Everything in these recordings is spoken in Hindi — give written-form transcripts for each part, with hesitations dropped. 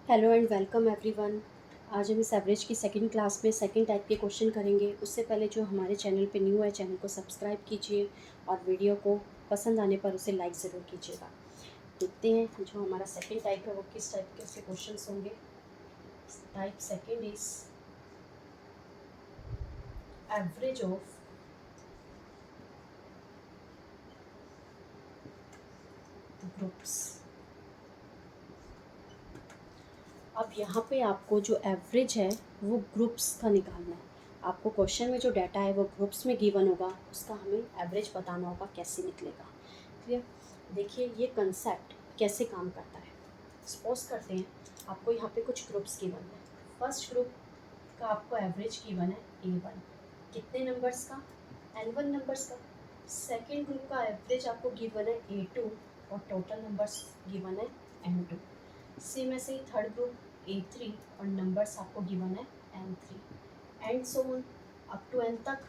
Hello and welcome everyone. आज हम इस एवरेज की सेकंड क्लास में सेकंड टाइप के क्वेश्चन करेंगे। उससे पहले जो हमारे चैनल पे न्यू है, चैनल को सब्सक्राइब कीजिए और वीडियो को पसंद आने पर उसे लाइक ज़रूर कीजिएगा। देखते हैं जो हमारा सेकंड टाइप है वो किस टाइप के से क्वेश्चन होंगे। Type second is average of groups. अब यहाँ पे आपको जो एवरेज है वो ग्रुप्स का निकालना है। आपको क्वेश्चन में जो डाटा है वो ग्रुप्स में गिवन होगा, उसका हमें एवरेज बताना होगा कैसे निकलेगा। क्लियर? देखिए ये कंसेप्ट कैसे काम करता है। सपोज करते हैं आपको यहाँ पे कुछ ग्रुप्स गिवन है। फर्स्ट ग्रुप का आपको एवरेज गिवन है A1, कितने नंबर्स का? N1 नंबर्स का। सेकेंड ग्रुप का एवरेज आपको गिवन है A2 और टोटल नंबर्स गिवन है N2। सेम ऐसे ही थर्ड ग्रुप A3 और नंबर्स आपको गिवन है N3 and so on up to N तक।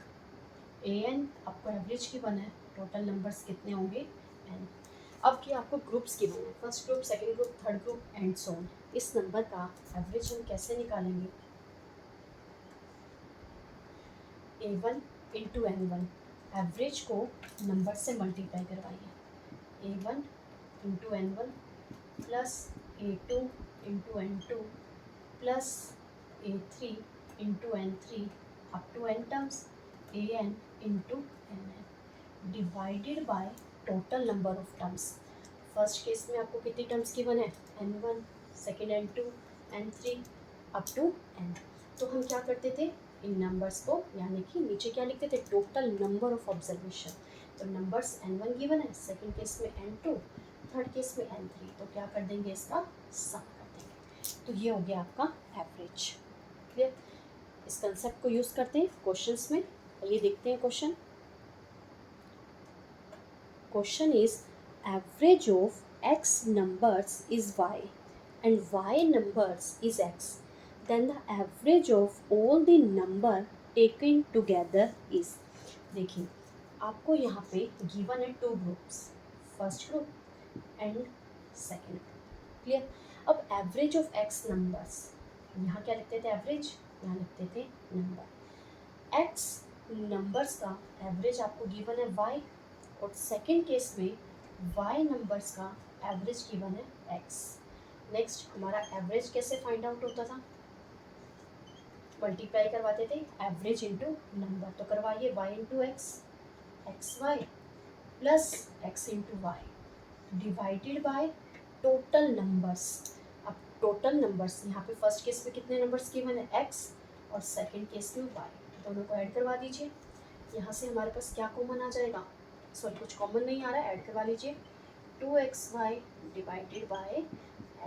AN आपको एवरेज गिवन है, टोटल नंबर्स कितने होंगे N। अब कि आपको ग्रुप्स गिवन है, first group, second group, third group and so on. इस नंबर का एवरेज हम कैसे निकालेंगे? A1 इंटू N1, एवरेज को नंबर से मल्टीप्लाई करवाइए। A1 into N1 plus A2 into N2 plus A3 into N3 up to N terms AN into NN divided by total number of terms. First case में आपको कितनी टर्म्स गिवन है? N1, second N2, N3 up to N। तो हम क्या करते थे, इन नंबर्स को यानी कि नीचे क्या लिखते थे, टोटल नंबर ऑफ ऑब्जर्वेशन। तो नंबर्स N1 गिवन है, सेकेंड केस में N2, थर्ड केस में N3, तो क्या कर देंगे, इसका सम कर देंगे। तो ये हो गया आपका एवरेज। क्लियर? इस कंसेप्ट को यूज़ करते हैं क्वेश्चंस में। ये देखते हैं question. Question is average of x numbers is y and y numbers is x, then the average of all the number taken together is। देखिए आपको यहाँ पे गिवन है two groups, first group and second group. Clear? अब एवरेज ऑफ x नंबर्स, यहाँ क्या लिखते थे एवरेज, यहाँ लिखते थे नंबर। x नंबर्स का एवरेज आपको गिवन है y और सेकेंड केस में y नंबर्स का एवरेज गिवन है x। नेक्स्ट हमारा एवरेज कैसे फाइंड आउट होता था? मल्टीप्लाई करवाते थे एवरेज इंटू नंबर, तो करवाइए y into x, x y plus x into y divided by total numbers. अब टोटल नंबर्स यहाँ पे फर्स्ट केस में कितने नंबर्स गिवन है x और सेकेंड केस में y, दोनों को ऐड करवा दीजिए। यहाँ से हमारे पास क्या कॉमन आ जाएगा, सॉरी कुछ कॉमन नहीं आ रहा है, ऐड करवा लीजिए। 2xy divided by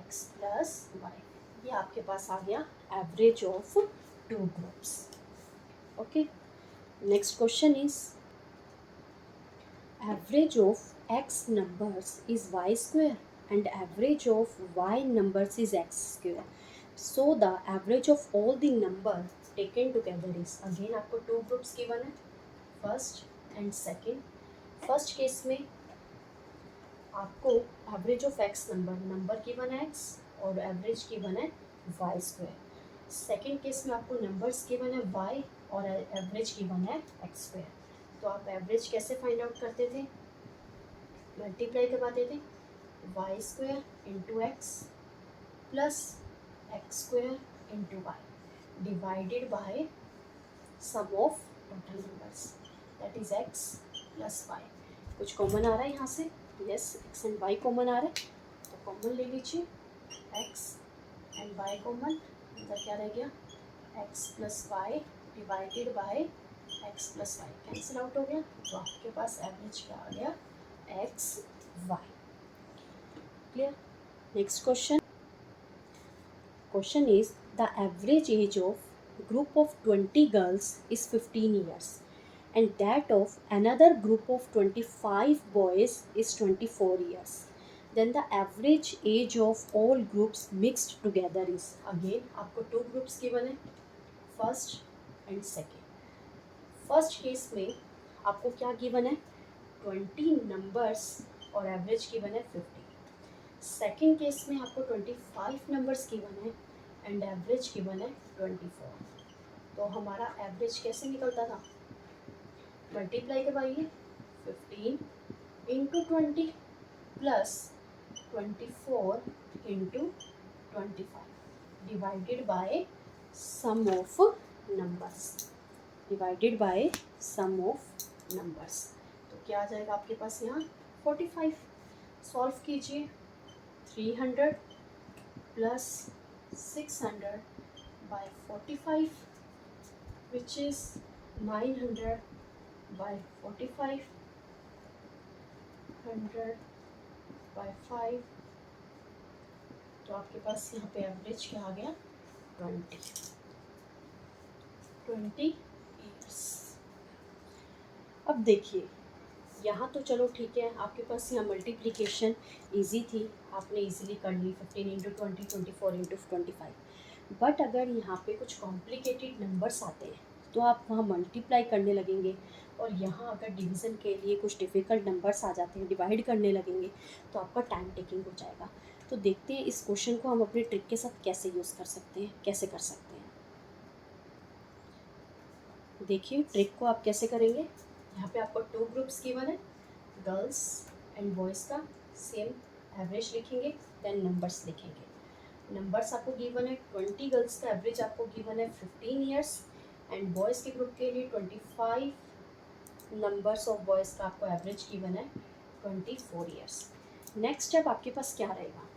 x plus y, ये आपके पास आ गया average of two groups. Okay, next question is average of x numbers is y square and average of y numbers is x square, so the average of all the number taken together is। Again आपको टू ग्रुप्स गिवन है, first and second. First case में आपको average of x number given है x और एवरेज गिवन है y स्क्वायर। सेकेंड केस में आपको नंबर्स गिवन है y और एवरेज गिवन है x स्क्वायर। तो आप एवरेज कैसे फाइंड आउट करते थे? मल्टीप्लाई करवाते थे y square into x plus x square into y divided by sum of total numbers, that is x plus y. कुछ कॉमन आ रहा है यहाँ से? Yes, x and y common आ रहा है, तो कॉमन ले लीजिए, एक्स एंड वाई कॉमन, अंदर क्या रह गया, x plus y divided by x plus y, cancel out हो गया। तो आपके पास एवरेज क्या आ गया, x y. Clear? Next question. Question is the average age of group of 20 girls is 15 years and that of another group of 25 boys is 24 years, then the average age of all groups mixed together is। again आपको टू ग्रुप्स गिवन है, first and second. First case में आपको क्या गिवन है, 20 नंबर्स और एवरेज गिवन है 50। सेकेंड केस में आपको 25 नंबर्स गिवन है एंड एवरेज गिवन है 24। तो हमारा एवरेज कैसे निकलता था, मल्टीप्लाई करवाइए 15 into 20 plus 24 into 25 divided by sum of numbers, divided by sum of numbers. तो क्या आ जाएगा आपके पास यहाँ 45। सॉल्व कीजिए 300 plus 600 bye 45 which is 900 by 45, 100 by 5। तो आपके पास यहाँ पे एवरेज क्या आ गया 20 ईयर्स। अब देखिए यहाँ तो चलो ठीक है, आपके पास यहाँ मल्टीप्लिकेशन इजी थी, आपने इजीली कर ली 15 इंटू 20, 24 इंटू 25। बट अगर यहाँ पे कुछ कॉम्प्लिकेटेड नंबर्स आते हैं तो आप वहाँ मल्टीप्लाई करने लगेंगे, और यहाँ अगर डिवीज़न के लिए कुछ डिफ़िकल्ट नंबर्स आ जाते हैं, डिवाइड करने लगेंगे, तो आपका टाइम टेकिंग हो जाएगा। तो देखते हैं इस क्वेश्चन को हम अपने ट्रिक के साथ कैसे यूज़ कर सकते हैं, कैसे कर सकते हैं। देखिए ट्रिक को आप कैसे करेंगे। यहाँ पे आपको 2 ग्रुप्स गिवन है, गर्ल्स एंड बॉयज़ का सेम एवरेज लिखेंगे, देन नंबर्स लिखेंगे। नंबर्स आपको गिवन है 20 गर्ल्स का एवरेज आपको गिवन है 15 ईयर्स एंड बॉयज़ के ग्रुप के लिए 25 नंबर्स ऑफ बॉयज़ का आपको एवरेज गिवन है 24 ईयर्स। नेक्स्ट स्टेप आपके पास क्या रहेगा,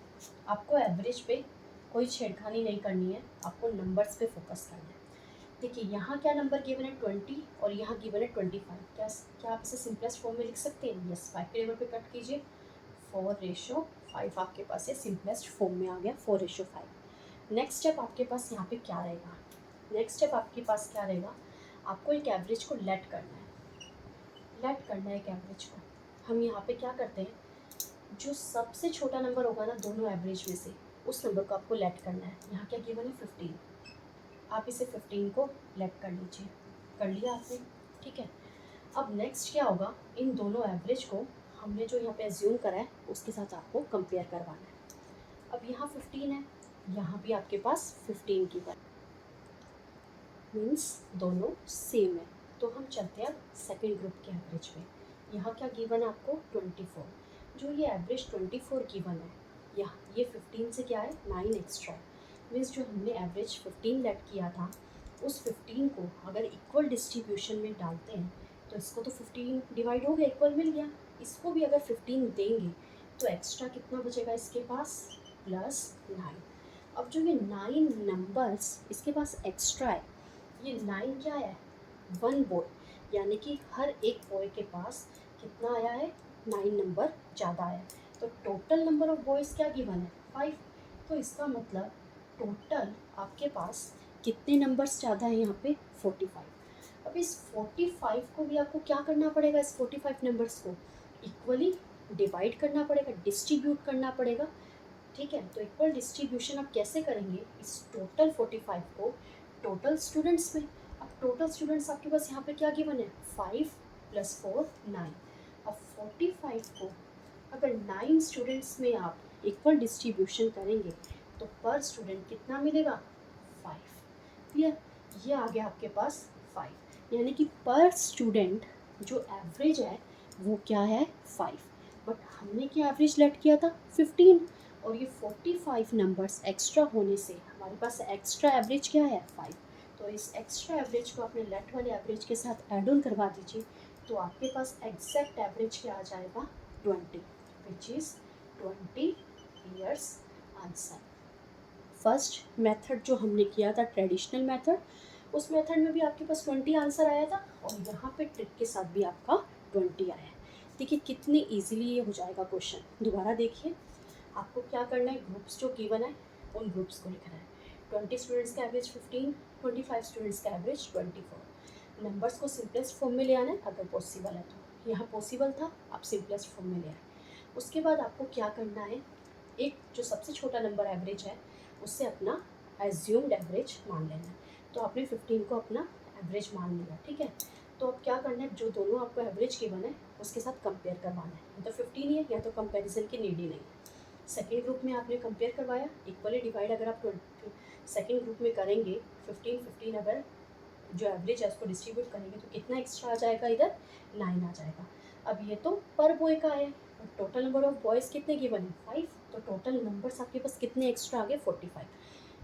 आपको एवरेज पे कोई छेड़खानी नहीं करनी है, आपको नंबर्स पे फोकस करना है। देखिए यहाँ क्या नंबर गिवन है 20 और यहाँ गिवन है 25। क्या आप इसे सिंपलेस्ट फॉर्म में लिख सकते हैं? यस, 5 के टेबल पे कट कीजिए, 4:5 आपके पास ये सिंपलेस्ट फॉर्म में आ गया 4:5। नेक्स्ट स्टेप आपके पास यहाँ पे क्या रहेगा, नेक्स्ट स्टेप आपके पास क्या रहेगा, आपको एक एवरेज को लेट करना है, लेट करना है एक एवरेज को। हम यहाँ पे क्या करते हैं, जो सबसे छोटा नंबर होगा ना दोनों एवरेज में से, उस नंबर को आपको लेट करना है। यहाँ क्या गिवन है 15, आप इसे 15 को लेट कर लीजिए, कर लिया आपने, ठीक है। अब नेक्स्ट क्या होगा, इन दोनों एवरेज को हमने जो यहाँ पे एज्यूम करा है उसके साथ आपको कंपेयर करवाना है। अब यहाँ 15 है, यहाँ भी आपके पास 15 की वैल्यू, मीन्स दोनों सेम है। तो हम चलते हैं अब सेकेंड ग्रुप के एवरेज पे। यहाँ क्या गिवन है आपको 24, जो ये एवरेज 24 गिवन है, यहाँ ये 15 से क्या है 9 एक्स्ट्रा, मीन्स जो हमने एवरेज 15 लेट किया था उस 15 को अगर इक्वल डिस्ट्रीब्यूशन में डालते हैं तो इसको तो 15 डिवाइड हो गया, इक्वल मिल गया, इसको भी अगर 15 देंगे तो एक्स्ट्रा कितना बचेगा इसके पास +9। अब जो ये 9 नंबर्स इसके पास एक्स्ट्रा है, ये 9 क्या है 1 बॉय, यानी कि हर एक बॉय के पास कितना आया है 9 नंबर ज़्यादा आया है। तो टोटल नंबर ऑफ बॉयज़ क्या गिवन है 5। तो इसका मतलब टोटल आपके पास कितने नंबर्स ज़्यादा है यहाँ पे 45। अब इस 45 को भी आपको क्या करना पड़ेगा, इस 45 नंबर्स को इक्वली डिवाइड करना पड़ेगा, डिस्ट्रीब्यूट करना पड़ेगा, ठीक है। तो इक्वल डिस्ट्रीब्यूशन आप कैसे करेंगे, इस टोटल 45 को टोटल स्टूडेंट्स में। अब टोटल स्टूडेंट्स आपके पास यहाँ पे क्या गिवन है 5 + 4 9। अब 45 को अगर 9 स्टूडेंट्स में आप इक्वल डिस्ट्रीब्यूशन करेंगे तो पर स्टूडेंट कितना मिलेगा 5। ये आ गया आपके पास 5, यानी कि पर स्टूडेंट जो एवरेज है वो क्या है 5, बट हमने क्या एवरेज लेट किया था 15, और ये 45 नंबर्स एक्स्ट्रा होने से हमारे पास एक्स्ट्रा एवरेज क्या है 5। तो इस एक्स्ट्रा एवरेज को अपने लेट वाले एवरेज के साथ ऐड ऑन करवा दीजिए, तो आपके पास एग्जैक्ट एवरेज क्या आ जाएगा 20, which is 20 years answer. First method जो हमने किया था ट्रेडिशनल मेथड, उस मेथड में भी आपके पास 20 आंसर आया था, और यहाँ पे ट्रिक के साथ भी आपका 20 आया है। देखिए कितनी इजीली ये हो जाएगा क्वेश्चन। दोबारा देखिए, आपको क्या करना है, ग्रुप्स जो गिवन है उन ग्रुप्स को लिखना है। 20 स्टूडेंट्स का एवरेज 15, 25 स्टूडेंट्स का एवरेज 24। नंबर्स को सिंपलेस्ट फॉर्म में ले आना है अगर पॉसिबल है तो, यहाँ पॉसिबल था आप सिंपलेस्ट फॉर्म में ले आए। उसके बाद आपको क्या करना है, एक जो सबसे छोटा नंबर एवरेज है उससे अपना एज्यूम्ड एवरेज मान लेना है। तो आपने 15 को अपना एवरेज मान लिया, ठीक है। तो अब क्या करना है, जो दोनों आपको एवरेज गिवन है उसके साथ कंपेयर करवाना है, या तो 15 है या तो कंपैरिजन की नीड ही नहीं है। सेकेंड ग्रुप में आपने कंपेयर करवाया, इक्वली डिवाइड अगर आप सेकेंड ग्रुप में करेंगे 15-15 अगर जो एवरेज है उसको डिस्ट्रीब्यूट करेंगे तो कितना एक्स्ट्रा आ जाएगा, इधर 9 आ जाएगा। अब ये तो पर बॉय का है, टोटल नंबर ऑफ बॉयज़ कितने गिवन है 5, तो टोटल नंबर्स आपके पास कितने एक्स्ट्रा आ गए 45।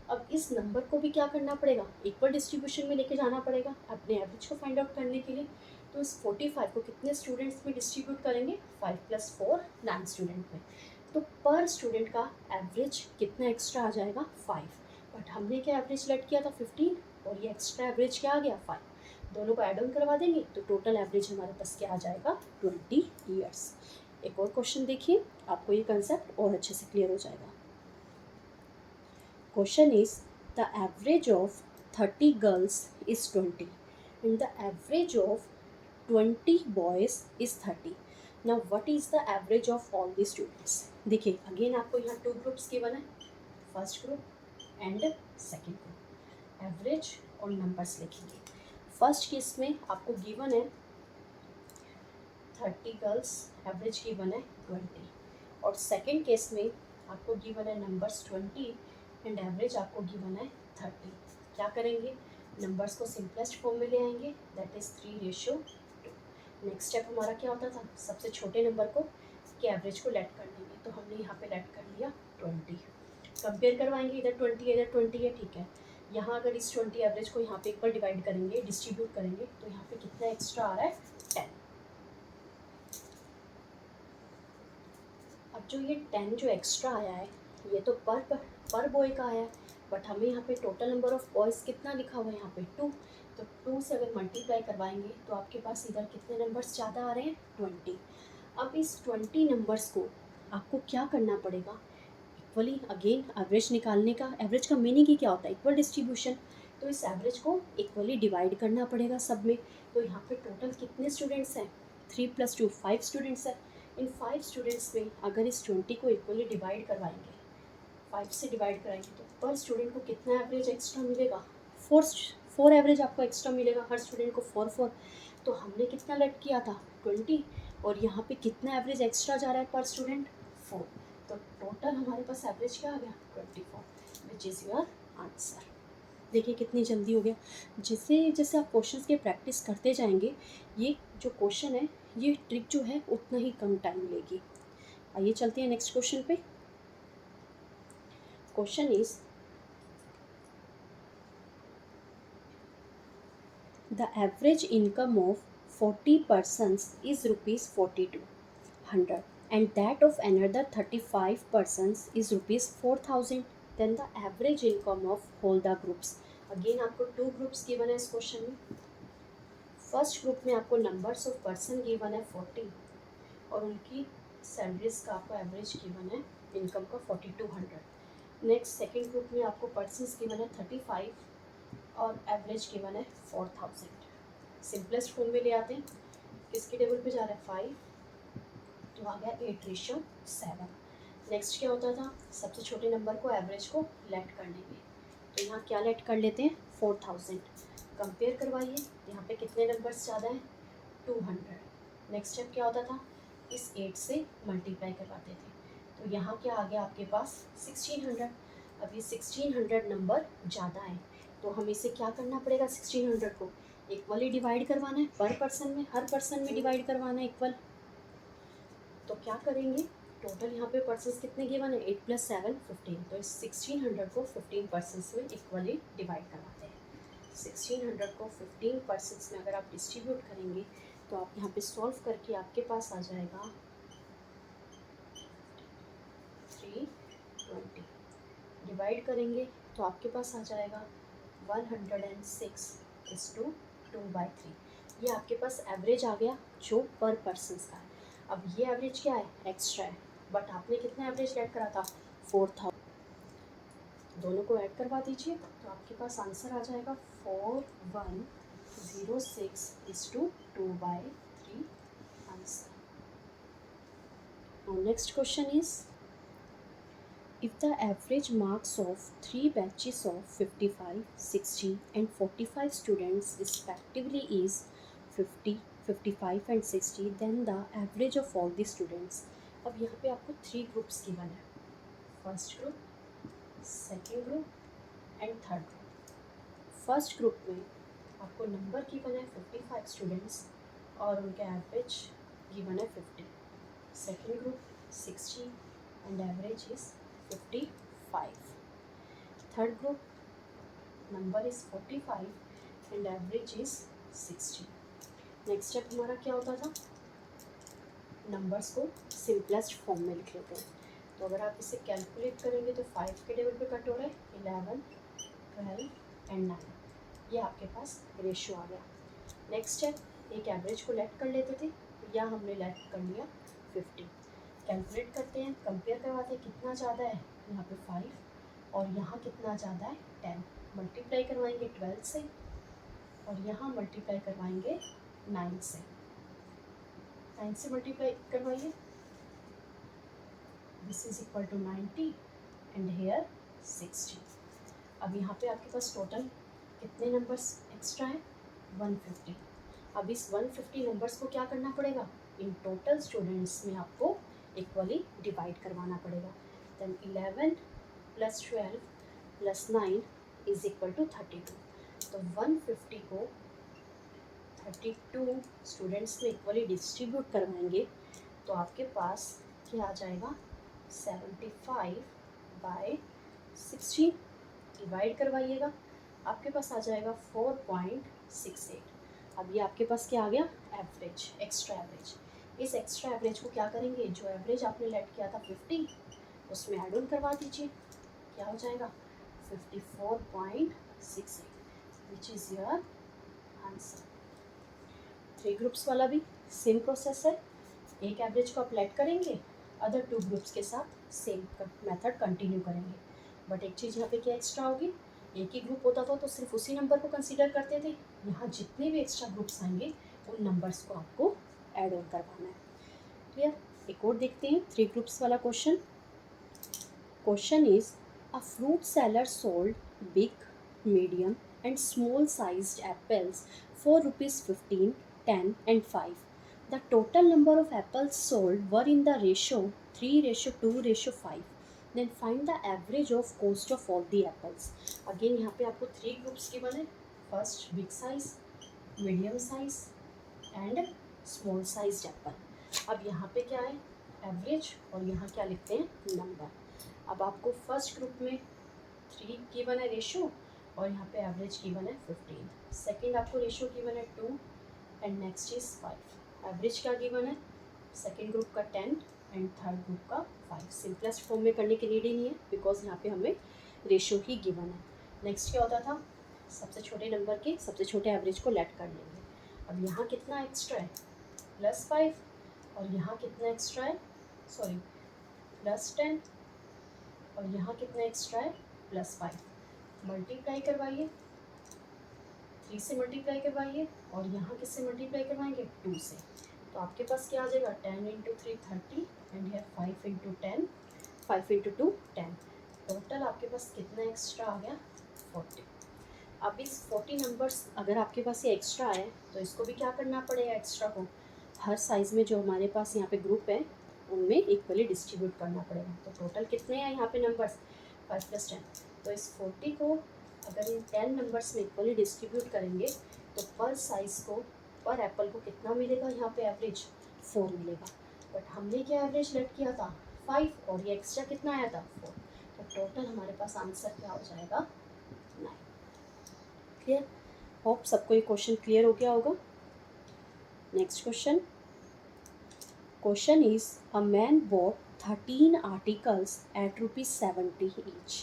अब इस नंबर को भी क्या करना पड़ेगा, इक्वल डिस्ट्रीब्यूशन में लेके जाना पड़ेगा अपने एवरेज को फाइंड आउट करने के लिए। तो इस 45 को कितने स्टूडेंट्स में डिस्ट्रीब्यूट करेंगे, 5 + 4 9 स्टूडेंट में। तो पर स्टूडेंट का एवरेज कितना एक्स्ट्रा आ जाएगा 5, बट हमने क्या एवरेज लेट किया था 15 और ये एक्स्ट्रा एवरेज क्या आ गया 5, दोनों को ऐड ऑन करवा देंगे तो टोटल एवरेज हमारे पास क्या आ जाएगा 20 ईयर्स। एक और क्वेश्चन देखिए, आपको ये कंसेप्ट और अच्छे से क्लियर हो जाएगा। Question is, the average of 30 girls is 20 and the average of 20 boys is 30. Now what is the average of all the students? देखिए अगेन आपको यहाँ 2 ग्रुप्स गिवन है, first group and second group. Average और नंबर्स लिखेंगे। फर्स्ट केस में आपको गिवन है 30 गर्ल्स, एवरेज गिवन है 20, और सेकेंड केस में आपको गिवन है नंबर्स 20 एंड एवरेज आपको गिवन है 30। क्या करेंगे, नंबर्स को सिंपलेस्ट फॉर्म में ले आएंगे, दैट इज़ 3:2। नेक्स्ट स्टेप हमारा क्या होता था, सबसे छोटे नंबर को के एवरेज को लेट कर देंगे, तो हमने यहाँ पे लेट कर लिया 20। कंपेयर करवाएंगे, इधर 20 इधर 20 है, ठीक है। यहाँ अगर इस 20 एवरेज को यहाँ पे इक्वल डिवाइड करेंगे, डिस्ट्रीब्यूट करेंगे, तो यहाँ पे कितना एक्स्ट्रा आ रहा है 10। अब जो ये 10 जो एक्स्ट्रा आया है ये तो पर बॉय का आया है, बट हमें यहाँ पे टोटल नंबर ऑफ बॉयज़ कितना लिखा हुआ है यहाँ पे 2, तो 2 से अगर मल्टीप्लाई करवाएंगे तो आपके पास इधर कितने नंबर्स ज़्यादा आ रहे हैं 20। अब इस 20 नंबर्स को आपको क्या करना पड़ेगा, इक्वली अगेन एवरेज निकालने का, एवरेज का मीनिंग ही क्या होता है, इक्वल डिस्ट्रीब्यूशन। तो इस एवरेज को इक्वली डिवाइड करना पड़ेगा सब में। तो यहाँ पे टोटल कितने स्टूडेंट्स हैं, 3 + 2 5 स्टूडेंट्स हैं। इन 5 स्टूडेंट्स में अगर इस 20 को इक्वली डिवाइड करवाएंगे, 5 से डिवाइड कराएंगे, तो पर स्टूडेंट को कितना एवरेज एक्स्ट्रा मिलेगा, 4 एवरेज आपको एक्स्ट्रा मिलेगा, हर स्टूडेंट को 4। तो हमने कितना लेट किया था 20, और यहाँ पे कितना एवरेज एक्स्ट्रा जा रहा है पर स्टूडेंट 4। तो टोटल हमारे पास एवरेज क्या आ गया 24, विच इज़ योर आंसर। देखिए कितनी जल्दी हो गया। जैसे जैसे आप क्वेश्चंस के प्रैक्टिस करते जाएंगे, ये जो क्वेश्चन है ये ट्रिक जो है उतना ही कम टाइम लेगी। आइए चलते हैं नेक्स्ट क्वेश्चन पे। Question is, the average income of 40 persons is rupees 4200 and that of another 35 persons is rupees 4000, then the average income of all the groups। Again आपको 2 ग्रुप्स गिवन है इस क्वेश्चन में। फर्स्ट ग्रुप में आपको नंबर्स ऑफ पर्सन गिवन है 40 और उनकी सैलरीज का आपको एवरेज गिवन है इनकम का 4200। नेक्स्ट सेकेंड ग्रुप में आपको पर्सनस गिवन है 35 और एवरेज गिवन है 4000। सिंपलेस्ट फॉर्म में ले आते हैं, किसके टेबल पे जा रहा है 5, तो आ गया 8:7। नेक्स्ट क्या होता था, सबसे छोटे नंबर को एवरेज को लेट कर लेंगे, तो यहाँ क्या लेट कर लेते हैं 4000। कंपेयर करवाइए, यहाँ पे कितने नंबर्स ज़्यादा हैं 200। नेक्स्ट स्टेप क्या होता था, इस 8 से मल्टीप्लाई करवाते थे, तो यहाँ क्या आ गया आपके पास 1600। अब ये 1600 नंबर ज़्यादा है, तो हमें इसे क्या करना पड़ेगा, 1600 को इक्वली डिवाइड करवाना है पर पर्सन में, हर पर्सन में डिवाइड करवाना है इक्वल। तो क्या करेंगे, टोटल यहाँ पे पर्सन्स कितने गिवन है 8 + 7 15, तो इस 1600 को 15 पर्सन्स में इक्वली डिवाइड करवाते हैं। 1600 को 15 पर्सन्स में अगर आप डिस्ट्रीब्यूट करेंगे तो आप यहाँ पे सॉल्व करके आपके पास आ जाएगा 320। डिवाइड करेंगे तो आपके पास आ जाएगा 106:2/3। ये आपके पास एवरेज आ गया जो पर पर्सन्स का है। अब ये एवरेज क्या है, एक्स्ट्रा है, बट आपने कितना एवरेज ऐड करा था 4000। दोनों को ऐड करवा दीजिए तो आपके पास आंसर आ जाएगा 4106:2/3 answer. Now next question is, if the average marks of 3 batches of 55, 60 and 45 students respectively is 50, 55 and 60, then the average of all the students। अब यहाँ पे आपको 3 ग्रुप्स गिवन है, first group, second group and third group. First group में आपको नंबर गिवन है 55 स्टूडेंट्स और उनके एवरेज गिवन है 50। Second group 60 and average is 55। Third group number is 45 and average is 60। Next step हमारा क्या होता था, नंबर्स को सिंपलेस्ट फॉर्म में लिख लेते हैं। तो अगर आप इसे कैलकुलेट करेंगे तो 5 के टेबल पे कट हो रहा है 11, 12 एंड 9। ये आपके पास रेशियो आ गया। नेक्स्ट स्टेप, एक एवरेज को लेट कर लेते थे, या हमने लेट कर लिया 50। कैलकुलेट करते हैं, कंपेयर करवाते हैं कितना ज़्यादा है, यहाँ पे 5 और यहाँ कितना ज़्यादा है 10। मल्टीप्लाई करवाएंगे 12 से और यहाँ मल्टीप्लाई करवाएंगे 9 से। 9 से मल्टीप्लाई करवाइए, this is equal to 90 and here 60। अब यहाँ पे आपके पास टोटल कितने नंबर्स एक्स्ट्रा हैं, 150। अब इस 150 नंबर्स को क्या करना पड़ेगा, इन टोटल स्टूडेंट्स में आपको इक्वली डिवाइड करवाना पड़ेगा। Then 11 plus 12 plus 9 is equal to 32। तो 150 को 32 स्टूडेंट्स में इक्वली डिस्ट्रीब्यूट करवाएंगे तो आपके पास क्या आ जाएगा, 75 बाय 60। डिवाइड करवाइएगा, आपके पास आ जाएगा 4.68। अब ये आपके पास क्या आ गया, एवरेज, एक्स्ट्रा एवरेज। इस एक्स्ट्रा एवरेज को क्या करेंगे, जो एवरेज आपने लेट किया था 50 उसमें ऐड ऑन करवा दीजिए, क्या हो जाएगा 54.68 which is your answer. 3 groups वाला भी सेम प्रोसेस है, एक एवरेज को आप लेट करेंगे, अदर 2 ग्रुप्स के साथ सेम मेथड कंटिन्यू करेंगे। बट एक चीज़ यहाँ पे क्या एक्स्ट्रा होगी, एक ही ग्रुप होता था तो सिर्फ उसी नंबर को कंसीडर करते थे, यहाँ जितने भी एक्स्ट्रा ग्रुप्स आएंगे उन नंबर्स को आपको ऐड ऑन करवाना है। क्लियर। एक और देखते हैं 3 ग्रुप्स वाला question. Question is a fruit seller sold big, medium and small sized apples for ₹15, 10 and 5. The total number of apples sold were in the ratio 3:2:5. Then find the average of cost of all the apples. Again यहाँ पे आपको 3 groups गिवन है, first big size, medium size and small size Apple. अब यहाँ पे क्या है, एवरेज, और यहाँ क्या लिखते हैं, नंबर। अब आपको फर्स्ट ग्रुप में 3 गिवन है रेशियो और यहाँ पे एवरेज गिवन है 15। सेकेंड आपको रेशियो गिवन है 2 एंड नेक्स्ट इज 5। एवरेज क्या गिवन है, सेकेंड ग्रुप का 10 एंड थर्ड ग्रुप का 5। सिंपलेस्ट फॉर्म में करने की नीड ही नहीं है बिकॉज यहाँ पे हमें रेशियो ही गिवन है। नेक्स्ट क्या होता था, सबसे छोटे नंबर के सबसे छोटे एवरेज को लेट कर लेंगे। अब यहाँ कितना एक्स्ट्रा है, +5 और यहाँ कितना एक्स्ट्रा है, सॉरी +10 और यहाँ कितना एक्स्ट्रा है, +5। मल्टीप्लाई करवाइए, 3 से मल्टीप्लाई करवाइए और यहाँ किससे मल्टीप्लाई करवाएंगे, 2 से। तो आपके पास क्या आ जाएगा, 10 × 3 30 एंड है 5 × 10, 5 × 2 10। टोटल आपके पास कितना एक्स्ट्रा आ गया, 40। अब इस 40 नंबर्स अगर आपके पास ये एक्स्ट्रा है तो इसको भी क्या करना पड़ेगा, एक्स्ट्रा को हर साइज़ में जो हमारे पास यहाँ पे ग्रुप है उनमें इक्वली डिस्ट्रीब्यूट करना पड़ेगा। तो टोटल कितने हैं यहाँ पे नंबर्स, 5 + 10। तो इस 40 को अगर इन 10 नंबर्स में इक्वली डिस्ट्रीब्यूट करेंगे तो पर साइज़ को, पर एप्पल को कितना मिलेगा, यहाँ पे एवरेज 4 मिलेगा। बट हमने क्या एवरेज लेट किया था 5 और ये एक्स्ट्रा कितना आया था 4। तो टोटल हमारे पास आंसर क्या हो जाएगा, 9। क्लियर। होप सबको ये क्वेश्चन क्लियर हो गया होगा। Next question. Question is, a man bought 13 articles at ₹70 each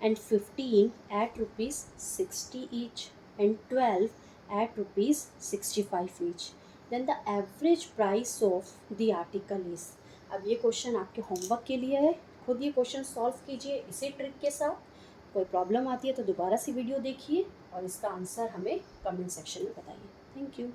and 15 at ₹60 each and 12 at ₹65 each. Then the average price of the article is. अब ये क्वेश्चन आपके होमवर्क के लिए है, खुद ये क्वेश्चन सॉल्व कीजिए इसी ट्रिक के साथ। कोई प्रॉब्लम आती है तो दोबारा से वीडियो देखिए और इसका आंसर हमें कमेंट सेक्शन में बताइए। Thank you.